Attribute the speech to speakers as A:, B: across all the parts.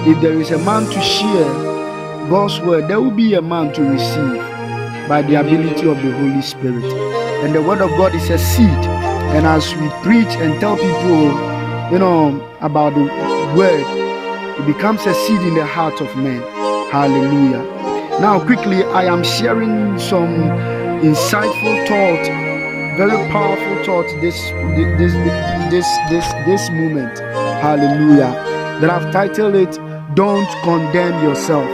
A: if there is a man to share God's word, there will be a man to receive by the ability of the Holy Spirit. And the word of God is a seed. And as we preach and tell people, about the word, it becomes a seed in the heart of men. Hallelujah. Now, quickly, I am sharing some insightful thought, very powerful thought this moment. Hallelujah. That I've titled it, Don't Condemn Yourself.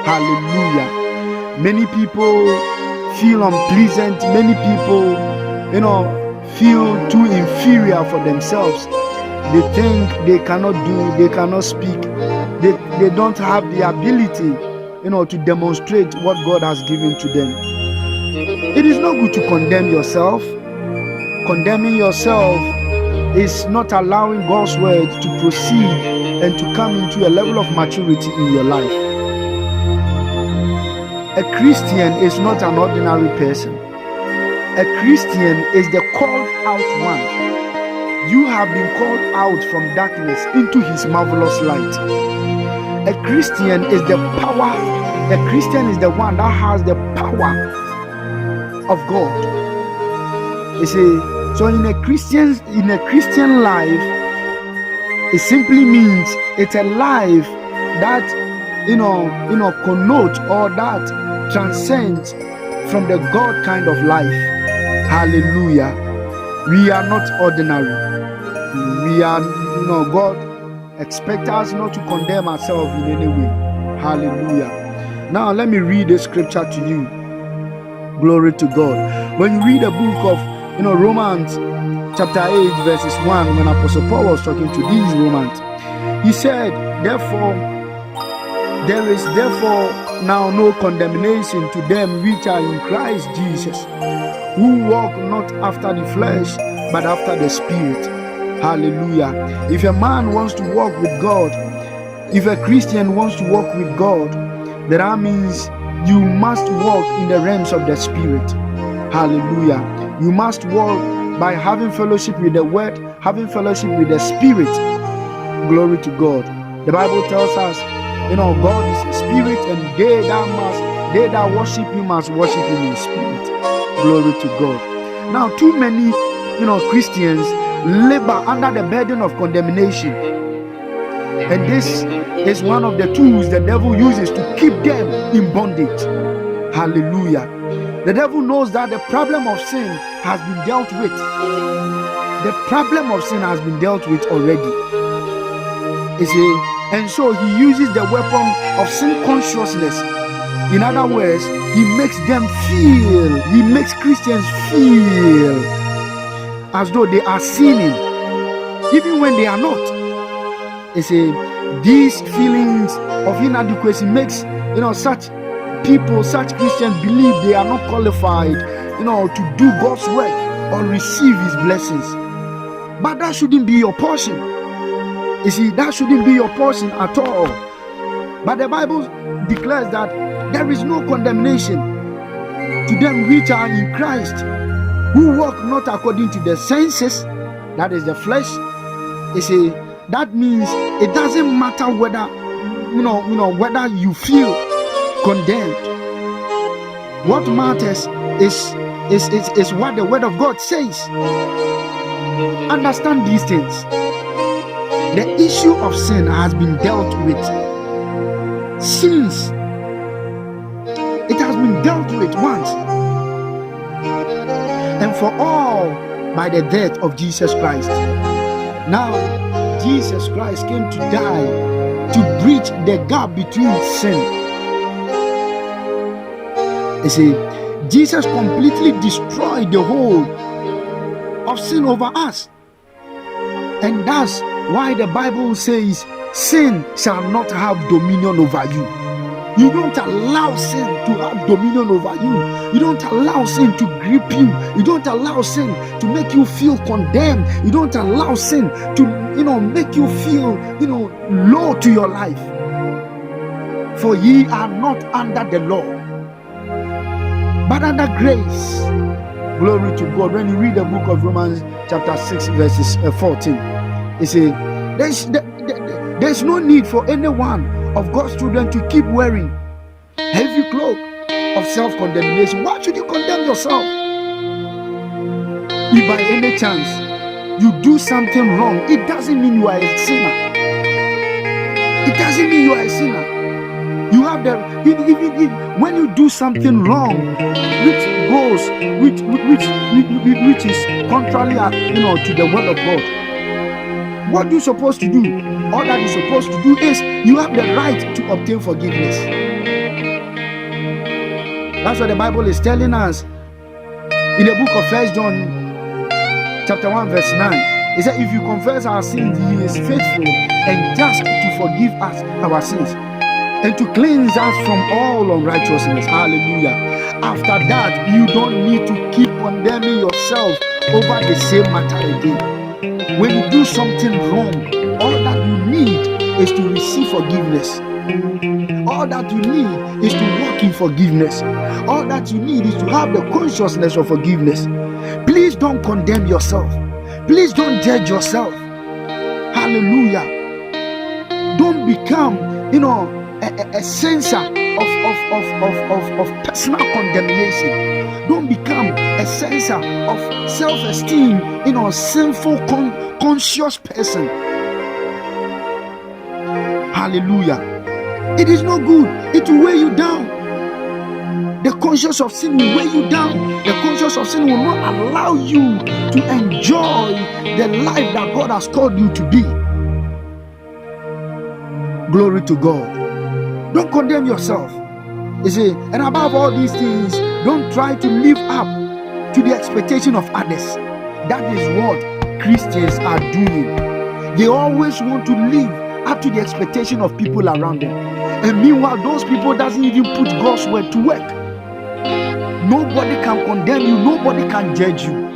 A: Hallelujah. Many people feel unpleasant. Many people, feel too inferior for themselves. They think they cannot do, they cannot speak. They don't have the ability, to demonstrate what God has given to them. It is not good to condemn yourself. Condemning yourself is not allowing God's word to proceed and to come into a level of maturity in your life. A Christian is not an ordinary person. A Christian is the called out one. You have been called out from darkness into his marvelous light. A Christian is the power. A Christian is the one that has the power of God. You see, so in a Christian life, it simply means it's a life that connotes or that transcends from the God kind of life. Hallelujah. We are not ordinary. We are, God expects us not to condemn ourselves in any way. Hallelujah. Now let me read the scripture to you. Glory to God. When you read the book of Romans chapter 8 verses 1, when Apostle Paul was talking to these Romans, he said, therefore, there is therefore now no condemnation to them which are in Christ Jesus, who walk not after the flesh, but after the Spirit. Hallelujah. If a man wants to walk with God, if a Christian wants to walk with God, that means you must walk in the realms of the Spirit. Hallelujah. You must walk by having fellowship with the Word, having fellowship with the Spirit. Glory to God. The Bible tells us, God is a spirit, and they that worship him must worship him in spirit. Glory to God. Now, too many, Christians labor under the burden of condemnation. And this is one of the tools the devil uses to keep them in bondage. Hallelujah. The devil knows that the problem of sin has been dealt with. The problem of sin has been dealt with already. You see, and so he uses the weapon of sin consciousness. In other words, he makes them feel, he makes Christians feel as though they are sinning, even when they are not. You see, these feelings of inadequacy makes, such people, such Christians believe they are not qualified, to do God's work or receive his blessings. But that shouldn't be your portion. You see, that shouldn't be your portion at all. But the Bible declares that there is no condemnation to them which are in Christ, who walk not according to the senses, that is the flesh. You see, that means it doesn't matter whether, whether you feel condemned. What matters is what the Word of God says. Understand these things. The issue of sin has been dealt with since. It has been dealt with once and for all by the death of Jesus Christ. Now, Jesus Christ came to die to bridge the gap between sin. You see, Jesus completely destroyed the whole of sin over us. And that's why the Bible says sin shall not have dominion over you. You don't allow sin to have dominion over you. You don't allow sin to grip you. You don't allow sin to make you feel condemned. You don't allow sin to, make you feel, low to your life. For ye are not under the law, but under grace. Glory to God. When you read the book of Romans chapter 6 verses 14, you see, There's no need for any one of God's children to keep wearing heavy cloak of self-condemnation. Why should you condemn yourself? If by any chance you do something wrong, it doesn't mean you are a sinner. It doesn't mean you are a sinner. You have the even when you do something wrong, which goes which is contrary, to the word of God. What you're supposed to do, all that you're supposed to do is you have the right to obtain forgiveness. That's what the Bible is telling us in the book of 1 John chapter 1 verse 9. It said, if you confess our sins, he is faithful and just to forgive us our sins and to cleanse us from all unrighteousness. Hallelujah. After that, you don't need to keep condemning yourself over the same matter again. When you do something wrong, all that you need is to receive forgiveness. All that you need is to walk in forgiveness. All that you need is to have the consciousness of forgiveness. Please don't condemn yourself. Please don't judge yourself. Hallelujah. Don't become, a censor of personal condemnation. Don't become a censor of self-esteem, sinful, conscious person. Hallelujah. It is not good. It will weigh you down. The conscience of sin will weigh you down. The conscience of sin will not allow you to enjoy the life that God has called you to be. Glory to God. Don't condemn yourself. You see, and above all these things, don't try to live up to the expectation of others. That is what Christians are doing. They always want to live up to the expectation of people around them. And meanwhile, those people doesn't even put God's word to work. Nobody can condemn you. Nobody can judge you.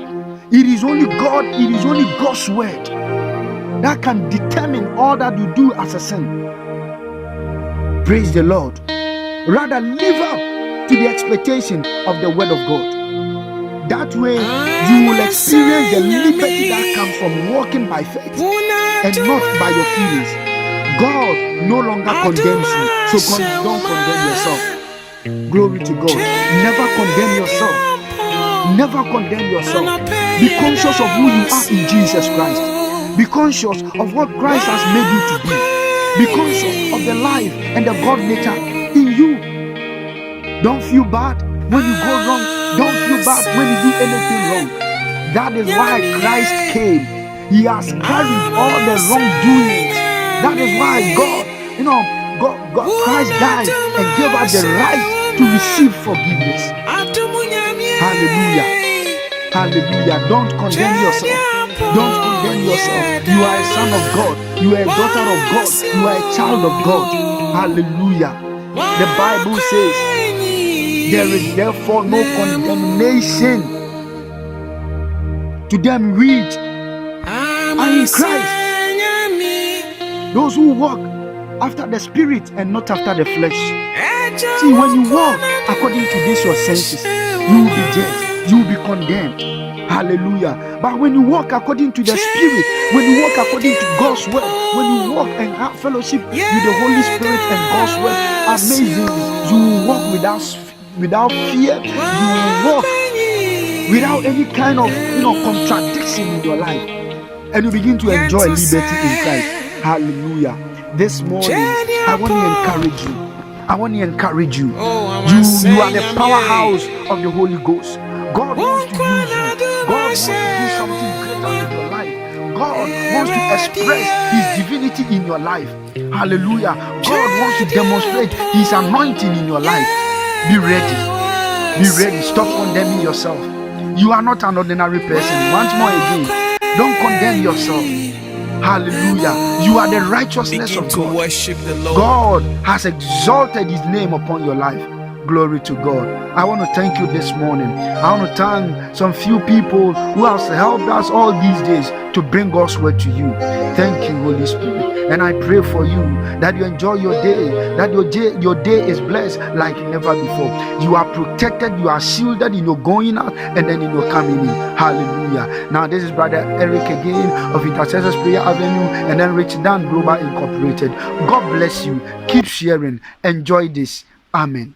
A: It is only God, it is only God's word that can determine all that you do as a sin. Praise the Lord. Rather, live up to the expectation of the word of God. That way, you will experience the liberty that comes from walking by faith and not by your feelings. God no longer condemns you, so don't condemn yourself. Glory to God. Never condemn yourself. Never condemn yourself. Be conscious of who you are in Jesus Christ. Be conscious of what Christ has made you to be. Be conscious of the life and the God nature in you. Don't feel bad when you go wrong. Don't feel bad when you do anything wrong. That is why Christ came. He has carried all the wrongdoings. That is why God, Christ died and gave us the right to receive forgiveness. Hallelujah. Hallelujah. Don't condemn yourself. Don't condemn yourself. You are a son of God. You are a daughter of God. You are a child of God. Hallelujah. The Bible says there is therefore no condemnation to them which are in Christ. Those who walk after the spirit and not after the flesh. See, when you walk according to this your senses, you will be judged, you will be condemned. Hallelujah. But when you walk according to the spirit, when you walk according to God's word, when you walk and have fellowship with the Holy Spirit and God's word, amazing. You will walk without fear. You will walk without any kind of contradiction in your life, and you begin to enjoy liberty in Christ. Hallelujah. This morning, I want to encourage you. I want to encourage you. You are the powerhouse of the Holy Ghost. God wants to use you. God wants to do something greater in your life. God wants to express His divinity in your life. Hallelujah. God wants to demonstrate His anointing in your life. Be ready. Be ready. Stop condemning yourself. You are not an ordinary person. Once more again, don't condemn yourself. Hallelujah. You are the righteousness of God.
B: Worship the Lord.
A: God has exalted His name upon your life. Glory to God. I want to thank you this morning. I want to thank some few people who have helped us all these days to bring God's word to you. Thank you, Holy Spirit. And I pray for you that you enjoy your day, that your day is blessed like never before. You are protected, you are shielded in your going out and then in your coming in. Hallelujah. Now this is Brother Eric again of Intercessors Prayer Avenue and then Rich Dan Global Incorporated. God bless you. Keep sharing. Enjoy this. Amen.